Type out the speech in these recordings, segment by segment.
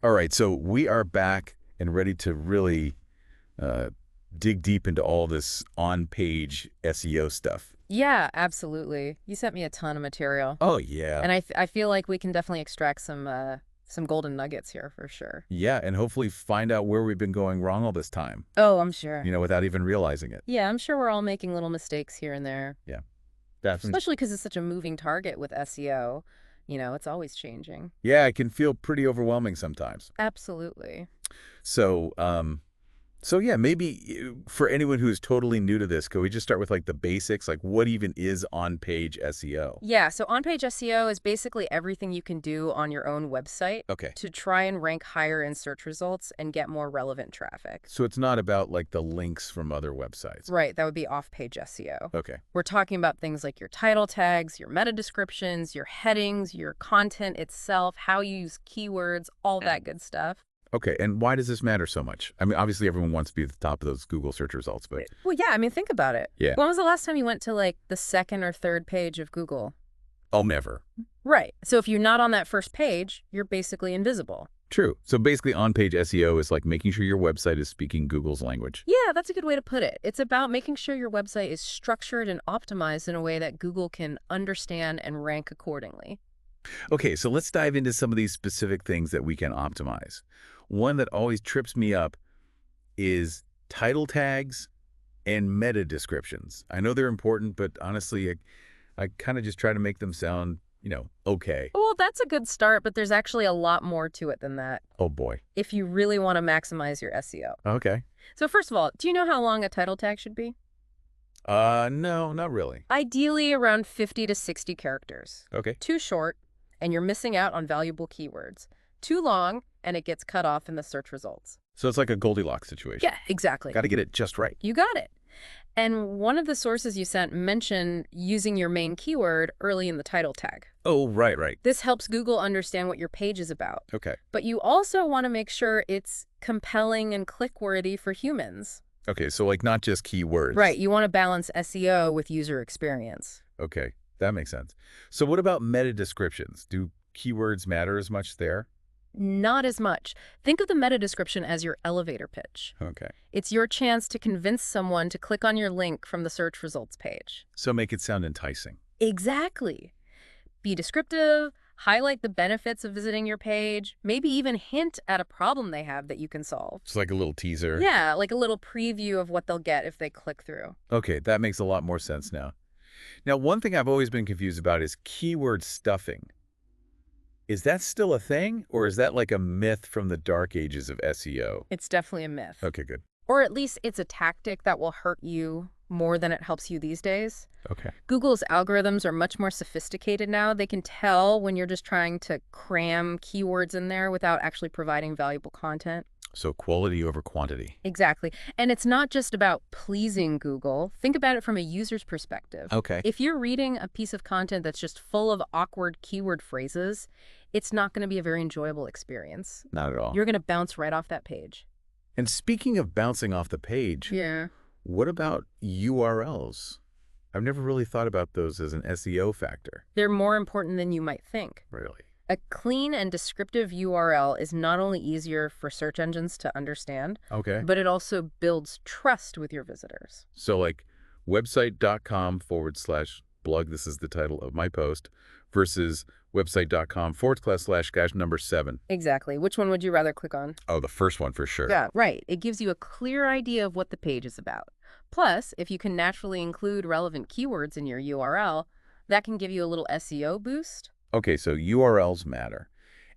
All right, so we are back and ready to really uh, dig deep into all this on-page SEO stuff. Yeah, absolutely. You sent me a ton of material, Oh, yeah. and I feel like we can definitely extract some golden nuggets here for sure. Yeah, and hopefully find out where we've been going wrong all this time, Oh, I'm sure. without even realizing it. Yeah, I'm sure we're all making little mistakes here and there, Yeah, definitely. especially because it's such a moving target with SEO. It's always changing. Yeah, it can feel pretty overwhelming sometimes. Absolutely. So, yeah, maybe for anyone who's totally new to this, could we just start with like the basics? Like what even is on-page SEO? Yeah, so on-page SEO is basically everything you can do on your own website Okay. to try and rank higher in search results and get more relevant traffic. So it's not about like the links from other websites. Right, that would be off-page SEO. Okay. We're talking about things like your title tags, your meta descriptions, your headings, your content itself, how you use keywords, all that good stuff. Okay, and why does this matter so much? I mean, obviously everyone wants to be at the top of those Google search results, but Well, yeah, I mean, think about it. yeah, When was the last time you went to like the second or third page of Google? I'll never. Right. So if you're not on that first page, you're basically invisible. True. So basically on-page SEO is like making sure your website is speaking Google's language. Yeah, that's a good way to put it. It's about making sure your website is structured and optimized in a way that Google can understand and rank accordingly. Okay, so let's dive into some of these specific things that we can optimize. One that always trips me up is title tags and meta descriptions. I know they're important, but honestly, I kind of just try to make them sound, okay. Well, that's a good start, but there's actually a lot more to it than that Oh boy. if you really want to maximize your SEO. Okay. So first of all, do you know how long a title tag should be? No, not really. Ideally around 50 to 60 characters. Okay. Too short, and you're missing out on valuable keywords. Too long, and it gets cut off in the search results. So it's like a Goldilocks situation. Yeah, exactly. Got to get it just right. You got it. And one of the sources you sent mentioned using your main keyword early in the title tag. Oh, right, right. This helps Google understand what your page is about. Okay. But you also want to make sure it's compelling and click-worthy for humans. Okay, so like not just keywords. Right, you want to balance SEO with user experience. Okay, that makes sense. So what about meta descriptions? Do keywords matter as much there? Not as much. Think of the meta description as your elevator pitch. Okay. It's your chance to convince someone to click on your link from the search results page. So make it sound enticing. Exactly. Be descriptive, highlight the benefits of visiting your page, maybe even hint at a problem they have that you can solve. It's like a little teaser. Yeah, like a little preview of what they'll get if they click through. Okay, that makes a lot more sense now. Now, one thing I've always been confused about is keyword stuffing. Is that still a thing, or is that like a myth from the dark ages of SEO? It's definitely a myth. Okay, good. Or at least it's a tactic that will hurt you more than it helps you these days. Okay. Google's algorithms are much more sophisticated now. They can tell when you're just trying to cram keywords in there without actually providing valuable content. So quality over quantity. Exactly. And it's not just about pleasing Google. Think about it from a user's perspective. Okay. If you're reading a piece of content that's just full of awkward keyword phrases, it's not going to be a very enjoyable experience. Not at all. You're going to bounce right off that page. And speaking of bouncing off the page, Yeah. what about URLs? I've never really thought about those as an SEO factor. They're more important than you might think. Really? A clean and descriptive URL is not only easier for search engines to understand, Okay. but it also builds trust with your visitors. So like website.com/blog, this is the title of my post, versus website.com//7. Exactly. Which one would you rather click on? Oh, the first one for sure. Yeah, right. It gives you a clear idea of what the page is about. Plus, if you can naturally include relevant keywords in your URL, that can give you a little SEO boost. Okay, so URLs matter.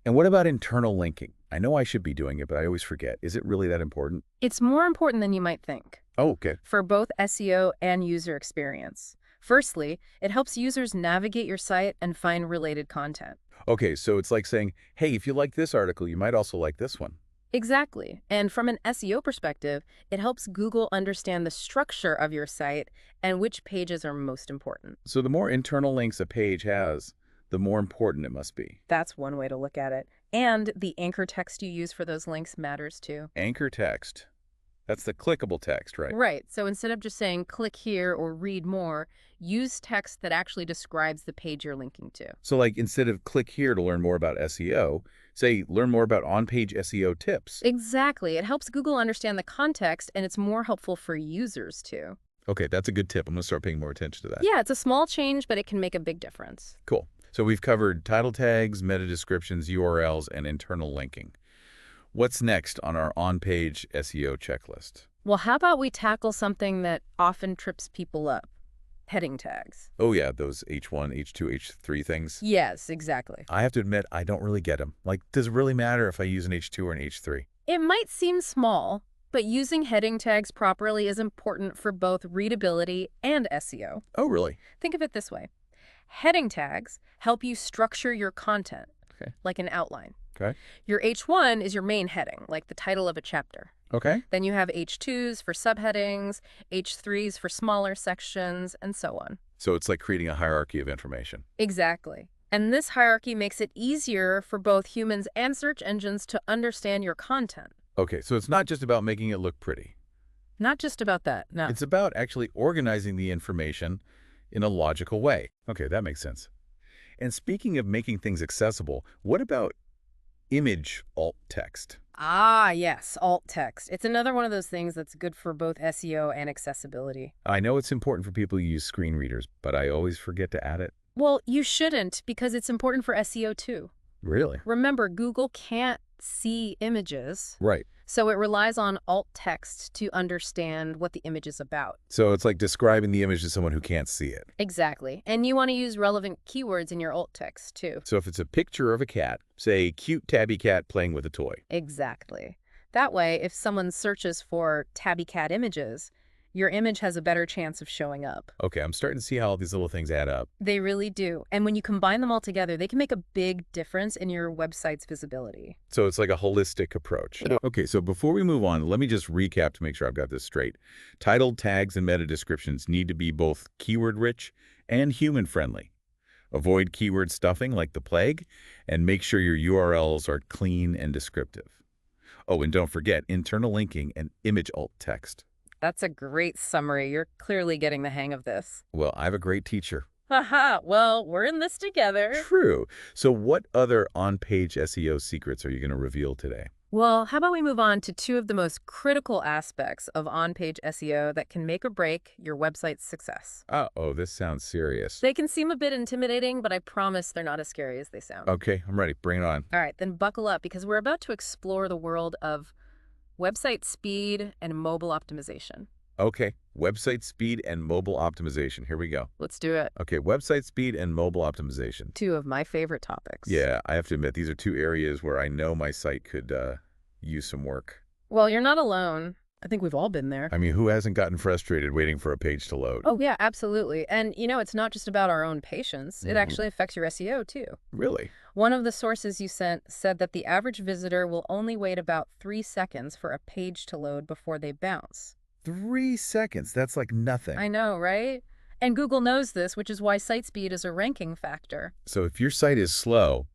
And what about internal linking? I know I should be doing it, but I always forget. Is it really that important? It's more important than you might think Oh, okay. for both SEO and user experience. Firstly, it helps users navigate your site and find related content. Okay, so it's like saying, hey, if you like this article, you might also like this one. Exactly. And from an SEO perspective, it helps Google understand the structure of your site and which pages are most important. So the more internal links a page has, the more important it must be. That's one way to look at it. And the anchor text you use for those links matters too. Anchor text. That's the clickable text, right? Right. So instead of just saying click here or read more, use text that actually describes the page you're linking to. So like instead of click here to learn more about SEO, say learn more about on-page SEO tips. Exactly. It helps Google understand the context, and it's more helpful for users too. Okay, that's a good tip. I'm going to start paying more attention to that. Yeah, it's a small change, but it can make a big difference. Cool. So we've covered title tags, meta descriptions, URLs, and internal linking. What's next on our on-page SEO checklist? Well, how about we tackle something that often trips people up? Heading tags. Oh yeah, those H1, H2, H3 things. Yes, exactly. I have to admit, I don't really get them. Like, does it really matter if I use an H2 or an H3? It might seem small, but using heading tags properly is important for both readability and SEO. Oh, really? Think of it this way. Heading tags help you structure your content, Okay. like an outline. Okay. Your H1 is your main heading, like the title of a chapter. Okay. Then you have H2s for subheadings, H3s for smaller sections, and so on. So it's like creating a hierarchy of information. Exactly. And this hierarchy makes it easier for both humans and search engines to understand your content. Okay, so it's not just about making it look pretty. Not just about that, no. It's about actually organizing the information in a logical way. Okay, that makes sense. And speaking of making things accessible, what about image alt text? Ah, yes, alt text. It's another one of those things that's good for both SEO and accessibility. I know it's important for people who use screen readers, but I always forget to add it. Well, you shouldn't, because it's important for SEO too. Really? Remember, Google can't see images, Right. so it relies on alt text to understand what the image is about. So it's like describing the image to someone who can't see it. Exactly. And you want to use relevant keywords in your alt text too. So if it's a picture of a cat, say cute tabby cat playing with a toy. Exactly. That way, if someone searches for tabby cat images, your image has a better chance of showing up. Okay, I'm starting to see how all these little things add up. They really do. And when you combine them all together, they can make a big difference in your website's visibility. So it's like a holistic approach. Okay, so before we move on, let me just recap to make sure I've got this straight. Title, tags, and meta descriptions need to be both keyword-rich and human-friendly. Avoid keyword stuffing like the plague, and make sure your URLs are clean and descriptive. Oh, and don't forget internal linking and image alt text. That's a great summary. You're clearly getting the hang of this. Well, I have a great teacher. Haha, well, we're in this together. True. So what other on-page SEO secrets are you going to reveal today? Well, how about we move on to two of the most critical aspects of on-page SEO that can make or break your website's success. Oh, this sounds serious. They can seem a bit intimidating, but I promise they're not as scary as they sound. Okay, I'm ready. Bring it on. All right, then buckle up, because we're about to explore the world of website speed and mobile optimization. Okay, website speed and mobile optimization. Here we go. Let's do it. Okay, website speed and mobile optimization. Two of my favorite topics. Yeah, I have to admit, these are two areas where I know my site could use some work. Well, you're not alone. I think we've all been there. I mean, who hasn't gotten frustrated waiting for a page to load? Oh, yeah, absolutely. And, it's not just about our own patience. It actually affects your SEO, too. Really? One of the sources you sent said that the average visitor will only wait about 3 seconds for a page to load before they bounce. 3 seconds. That's like nothing. I know, right? And Google knows this, which is why site speed is a ranking factor. So if your site is slow,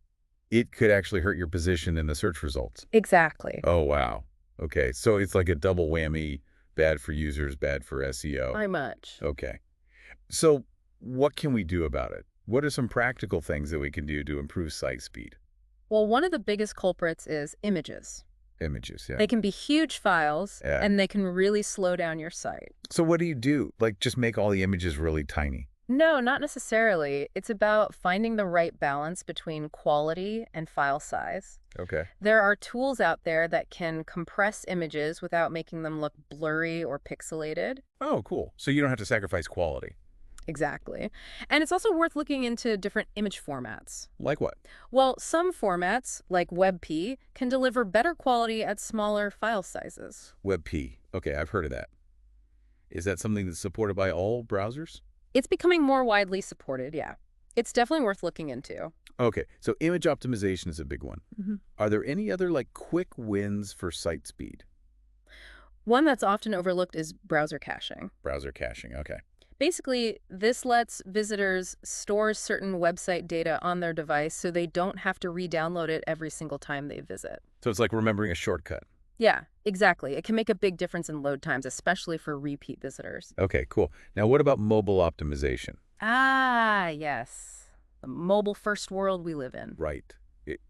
it could actually hurt your position in the search results. Exactly. Oh, wow. Okay, so it's like a double whammy, bad for users, bad for SEO. Very much. Okay. So what can we do about it? What are some practical things that we can do to improve site speed? Well, one of the biggest culprits is images. Images, yeah. They can be huge files, Yeah. and they can really slow down your site. So what do you do? Like just make all the images really tiny? No, not necessarily. It's about finding the right balance between quality and file size. Okay. There are tools out there that can compress images without making them look blurry or pixelated. Oh, cool. So you don't have to sacrifice quality. Exactly. And it's also worth looking into different image formats. Like what? Well, some formats, like WebP, can deliver better quality at smaller file sizes. WebP. Okay, I've heard of that. Is that something that's supported by all browsers? It's becoming more widely supported, yeah. It's definitely worth looking into. Okay, so image optimization is a big one. Mhm. Are there any other like quick wins for site speed? One that's often overlooked is browser caching. Browser caching, okay. Basically, this lets visitors store certain website data on their device so they don't have to re-download it every single time they visit. So it's like remembering a shortcut. Yeah, exactly. It can make a big difference in load times, especially for repeat visitors. Okay, cool. Now, what about mobile optimization? Ah, yes. The mobile first world we live in. Right.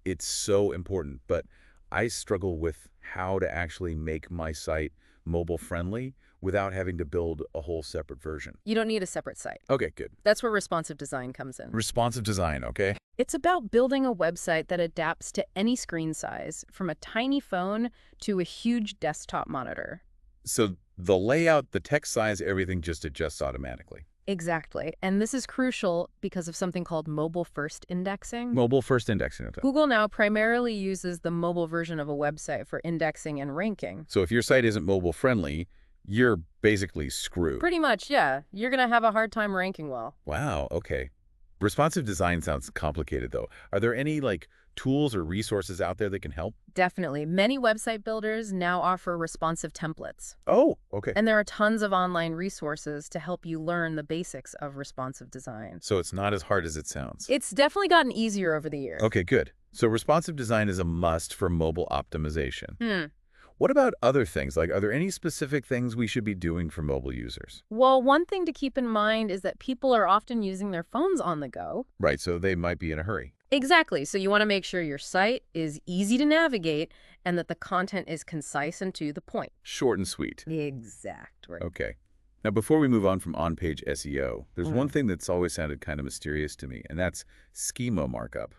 It's so important, but I struggle with how to actually make my site mobile friendly without having to build a whole separate version. You don't need a separate site. Okay, good. That's where responsive design comes in. Responsive design, okay? It's about building a website that adapts to any screen size, from a tiny phone to a huge desktop monitor. So the layout, the text size, everything just adjusts automatically. Exactly. And this is crucial because of something called mobile-first indexing. Mobile first indexing. Okay. Google now primarily uses the mobile version of a website for indexing and ranking. So if your site isn't mobile friendly, you're basically screwed. Pretty much, yeah. You're going to have a hard time ranking well. Wow, okay. Responsive design sounds complicated, though. Are there any, tools or resources out there that can help? Definitely. Many website builders now offer responsive templates. Oh, okay. And there are tons of online resources to help you learn the basics of responsive design. So it's not as hard as it sounds. It's definitely gotten easier over the years. Okay, good. So responsive design is a must for mobile optimization. Hmm. What about other things? Are there any specific things we should be doing for mobile users? Well, one thing to keep in mind is that people are often using their phones on the go. Right, so they might be in a hurry. Exactly. So you want to make sure your site is easy to navigate and that the content is concise and to the point. Short and sweet. Exactly. Okay. Now, before we move on from on-page SEO, there's one thing that's always sounded kind of mysterious to me, and that's schema markup.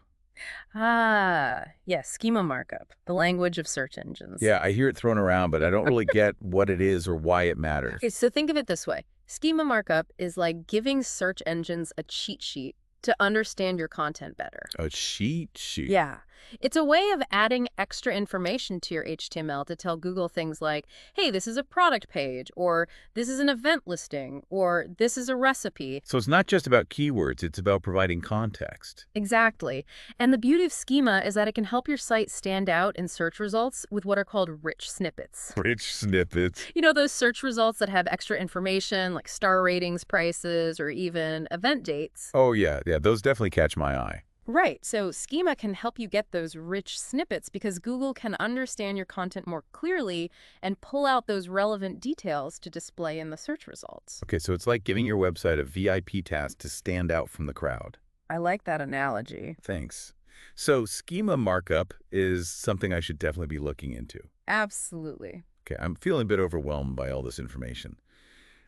Ah, yes, schema markup, the language of search engines. Yeah, I hear it thrown around, but I don't really get what it is or why it matters. Okay, so think of it this way. Schema markup is like giving search engines a cheat sheet to understand your content better. A cheat sheet. Yeah. It's a way of adding extra information to your HTML to tell Google things like, hey, this is a product page, or this is an event listing, or this is a recipe. So it's not just about keywords, it's about providing context. Exactly. And the beauty of schema is that it can help your site stand out in search results with what are called rich snippets. Rich snippets. You know, those search results that have extra information like star ratings, prices, or even event dates. Oh, yeah, those definitely catch my eye. Right. So schema can help you get those rich snippets because Google can understand your content more clearly and pull out those relevant details to display in the search results. Okay, so it's like giving your website a VIP task to stand out from the crowd. I like that analogy. Thanks. So schema markup is something I should definitely be looking into. Absolutely. Okay, I'm feeling a bit overwhelmed by all this information.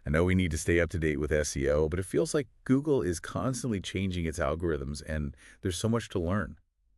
I know we need to stay up to date with SEO, but it feels like Google is constantly changing its algorithms and there's so much to learn.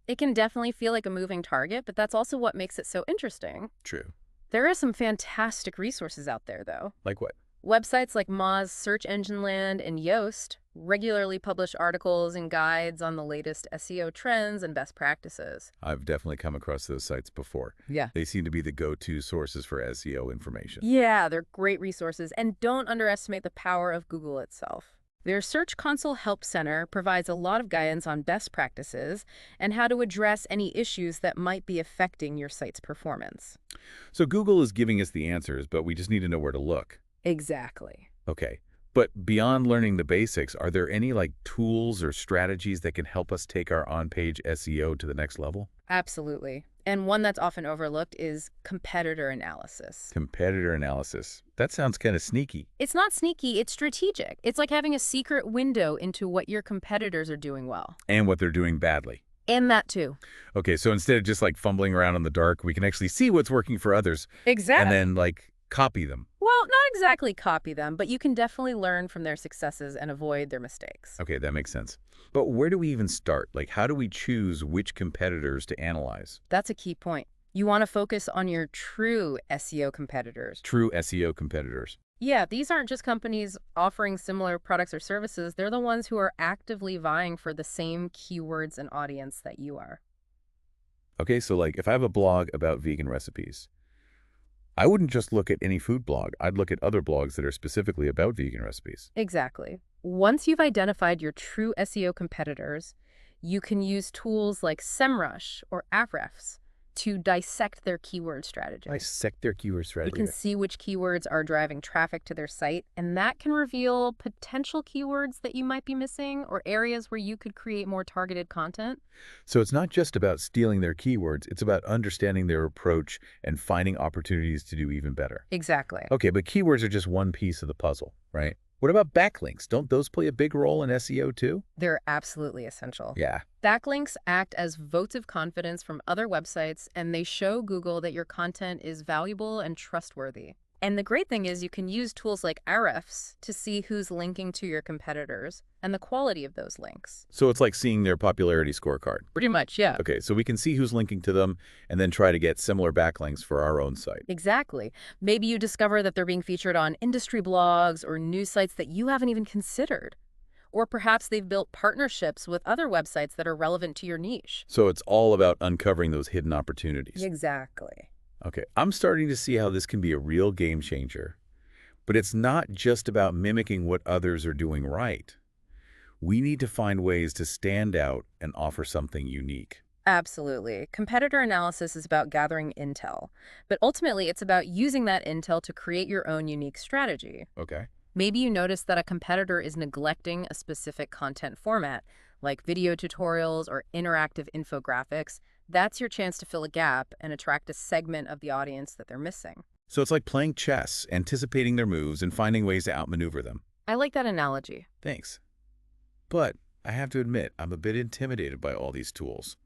It can definitely feel like a moving target, but that's also what makes it so interesting. True. There are some fantastic resources out there, though. Like what? Websites like Moz, Search Engine Land, and Yoast regularly publish articles and guides on the latest SEO trends and best practices. I've definitely come across those sites before. Yeah. They seem to be the go-to sources for SEO information. Yeah, they're great resources, and don't underestimate the power of Google itself. Their Search Console Help Center provides a lot of guidance on best practices and how to address any issues that might be affecting your site's performance. So Google is giving us the answers, but we just need to know where to look. Exactly. Okay. But beyond learning the basics, are there any tools or strategies that can help us take our on-page SEO to the next level? Absolutely. And one that's often overlooked is competitor analysis. Competitor analysis. That sounds kind of sneaky. It's not sneaky, it's strategic. It's like having a secret window into what your competitors are doing well. And what they're doing badly. And that too. Okay, so instead of just fumbling around in the dark, we can actually see what's working for others. Exactly. And then copy them. Well, not exactly copy them, but you can definitely learn from their successes and avoid their mistakes. Okay, that makes sense. But where do we even start? How do we choose which competitors to analyze? That's a key point. You want to focus on your true SEO competitors. True SEO competitors. Yeah, these aren't just companies offering similar products or services. They're the ones who are actively vying for the same keywords and audience that you are. Okay, so if I have a blog about vegan recipes, I wouldn't just look at any food blog. I'd look at other blogs that are specifically about vegan recipes. Exactly. Once you've identified your true SEO competitors, you can use tools like SEMrush or Ahrefs to dissect their keyword strategy. Dissect their keyword You strategy. can see which keywords are driving traffic to their site, and that can reveal potential keywords that you might be missing or areas where you could create more targeted content. So it's not just about stealing their keywords, it's about understanding their approach and finding opportunities to do even better. Exactly. Okay, but keywords are just one piece of the puzzle, right? What about backlinks? Don't those play a big role in SEO too? They're absolutely essential. Yeah. Backlinks act as votes of confidence from other websites, and they show Google that your content is valuable and trustworthy. And the great thing is you can use tools like Ahrefs to see who's linking to your competitors and the quality of those links. So it's like seeing their popularity scorecard. Pretty much, yeah. Okay, so we can see who's linking to them and then try to get similar backlinks for our own site. Exactly. Maybe you discover that they're being featured on industry blogs or news sites that you haven't even considered. Or perhaps they've built partnerships with other websites that are relevant to your niche. So it's all about uncovering those hidden opportunities. Exactly. Okay, I'm starting to see how this can be a real game changer. But it's not just about mimicking what others are doing right. We need to find ways to stand out and offer something unique. Absolutely. Competitor analysis is about gathering intel, but ultimately it's about using that intel to create your own unique strategy. Okay. Maybe you notice that a competitor is neglecting a specific content format, like video tutorials or interactive infographics. That's your chance to fill a gap and attract a segment of the audience that they're missing. So it's like playing chess, anticipating their moves and finding ways to outmaneuver them. I like that analogy. Thanks. But I have to admit, I'm a bit intimidated by all these tools.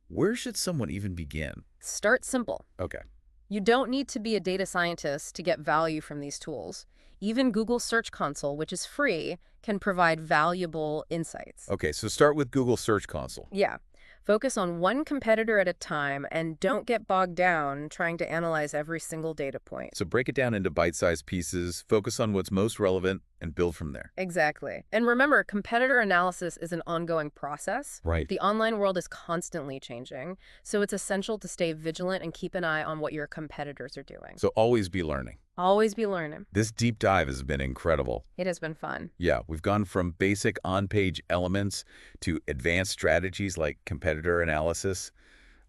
Where should someone even begin? Start simple. Okay. You don't need to be a data scientist to get value from these tools. Even Google Search Console, which is free, can provide valuable insights. Okay, so start with Google Search Console. Yeah. Focus on one competitor at a time and don't get bogged down trying to analyze every single data point. So break it down into bite-sized pieces, focus on what's most relevant, and build from there. Exactly. And remember, competitor analysis is an ongoing process. Right. The online world is constantly changing, so it's essential to stay vigilant and keep an eye on what your competitors are doing. So always be learning. Always be learning. This deep dive has been incredible. It has been fun. Yeah, we've gone from basic on-page elements to advanced strategies like competitor analysis.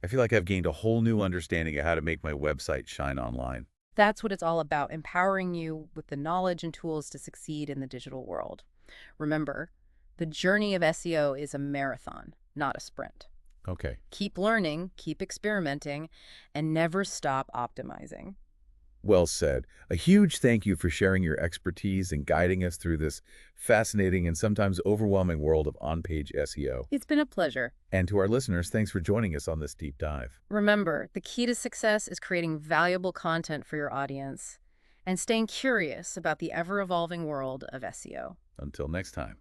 I feel like I've gained a whole new understanding of how to make my website shine online. That's what it's all about, empowering you with the knowledge and tools to succeed in the digital world. Remember, the journey of SEO is a marathon, not a sprint. Okay. Keep learning, keep experimenting, and never stop optimizing. Well said. A huge thank you for sharing your expertise and guiding us through this fascinating and sometimes overwhelming world of on-page SEO. It's been a pleasure. And to our listeners, thanks for joining us on this deep dive. Remember, the key to success is creating valuable content for your audience and staying curious about the ever-evolving world of SEO. Until next time,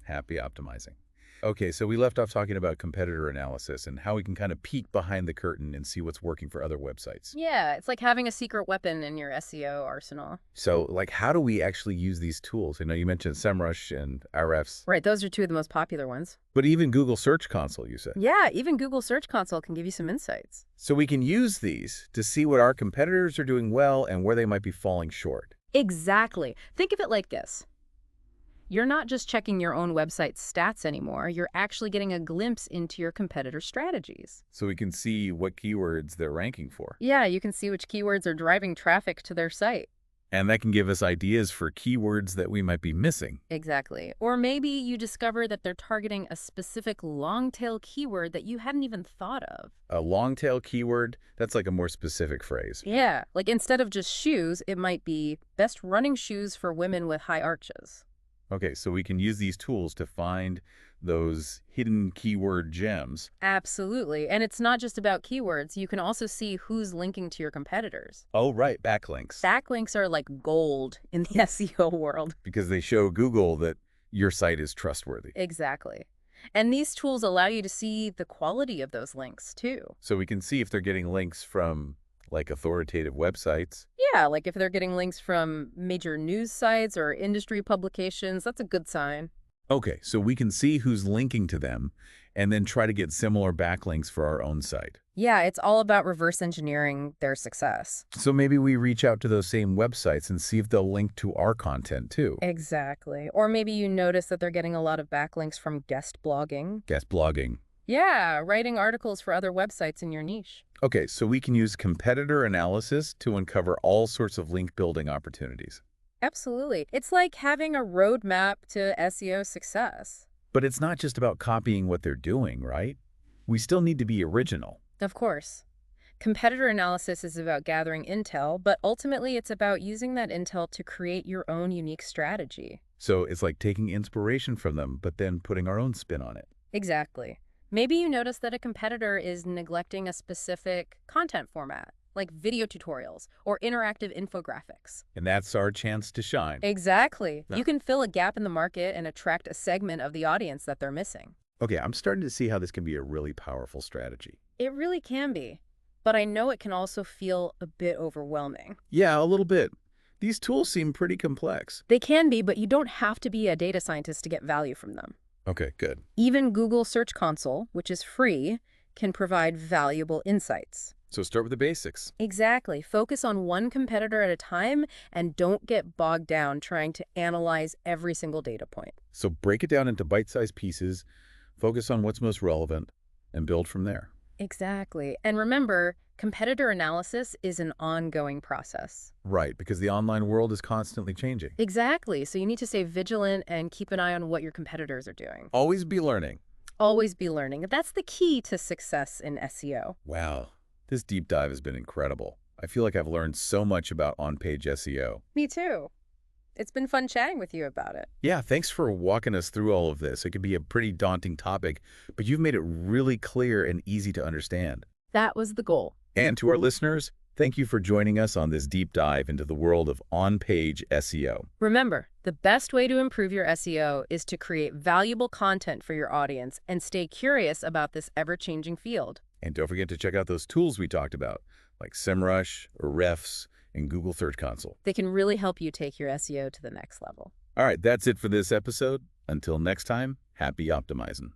happy optimizing. Okay, so we left off talking about competitor analysis and how we can kind of peek behind the curtain and see what's working for other websites. Yeah, it's like having a secret weapon in your SEO arsenal. So, like, how do we actually use these tools? I know you mentioned SEMrush and Ahrefs, Right, those are two of the most popular ones. but even Google Search Console, you said. Yeah, even Google Search Console can give you some insights. So we can use these to see what our competitors are doing well and where they might be falling short. Exactly. Think of it like this. You're not just checking your own website's stats anymore, you're actually getting a glimpse into your competitors' strategies. So we can see what keywords they're ranking for. Yeah, you can see which keywords are driving traffic to their site. And that can give us ideas for keywords that we might be missing. Exactly. Or maybe you discover that they're targeting a specific long-tail keyword that you hadn't even thought of. A long tail keyword, that's like a more specific phrase. Yeah, like instead of just shoes, it might be best running shoes for women with high arches. Okay, so we can use these tools to find those hidden keyword gems. Absolutely. And it's not just about keywords. You can also see who's linking to your competitors. Oh, right, backlinks. Backlinks are like gold in the SEO world. Because they show Google that your site is trustworthy. Exactly. And these tools allow you to see the quality of those links, too. So we can see if they're getting links from, like, authoritative websites. Yeah, like if they're getting links from major news sites or industry publications, that's a good sign. Okay, so we can see who's linking to them and then try to get similar backlinks for our own site. Yeah, it's all about reverse engineering their success. So maybe we reach out to those same websites and see if they'll link to our content too. Exactly. Or maybe you notice that they're getting a lot of backlinks from guest blogging. Guest blogging. Yeah, writing articles for other websites in your niche. Okay, so we can use competitor analysis to uncover all sorts of link building opportunities. Absolutely. It's like having a roadmap to SEO success. But it's not just about copying what they're doing, right? We still need to be original. Of course. Competitor analysis is about gathering intel, but ultimately it's about using that intel to create your own unique strategy. So it's like taking inspiration from them, but then putting our own spin on it. Exactly. Maybe you notice that a competitor is neglecting a specific content format, like video tutorials or interactive infographics. And that's our chance to shine. Exactly. Yeah. You can fill a gap in the market and attract a segment of the audience that they're missing. Okay, I'm starting to see how this can be a really powerful strategy. It really can be. But I know it can also feel a bit overwhelming. Yeah, a little bit. These tools seem pretty complex. They can be, but you don't have to be a data scientist to get value from them. Okay, good. Even Google Search Console, which is free, can provide valuable insights. So start with the basics. Exactly. Focus on one competitor at a time and don't get bogged down trying to analyze every single data point. So break it down into bite-sized pieces, focus on what's most relevant, and build from there. Exactly. And remember, competitor analysis is an ongoing process. Right, because the online world is constantly changing. Exactly. So you need to stay vigilant and keep an eye on what your competitors are doing. Always be learning. Always be learning. That's the key to success in SEO. Wow, this deep dive has been incredible. I feel like I've learned so much about on-page SEO. Me too. It's been fun chatting with you about it. Yeah, thanks for walking us through all of this. It could be a pretty daunting topic, but you've made it really clear and easy to understand. That was the goal. And to our listeners, thank you for joining us on this deep dive into the world of on-page SEO. Remember, the best way to improve your SEO is to create valuable content for your audience and stay curious about this ever-changing field. And don't forget to check out those tools we talked about, like SEMrush or Refs and Google Search Console. They can really help you take your SEO to the next level. All right, that's it for this episode. Until next time, happy optimizing.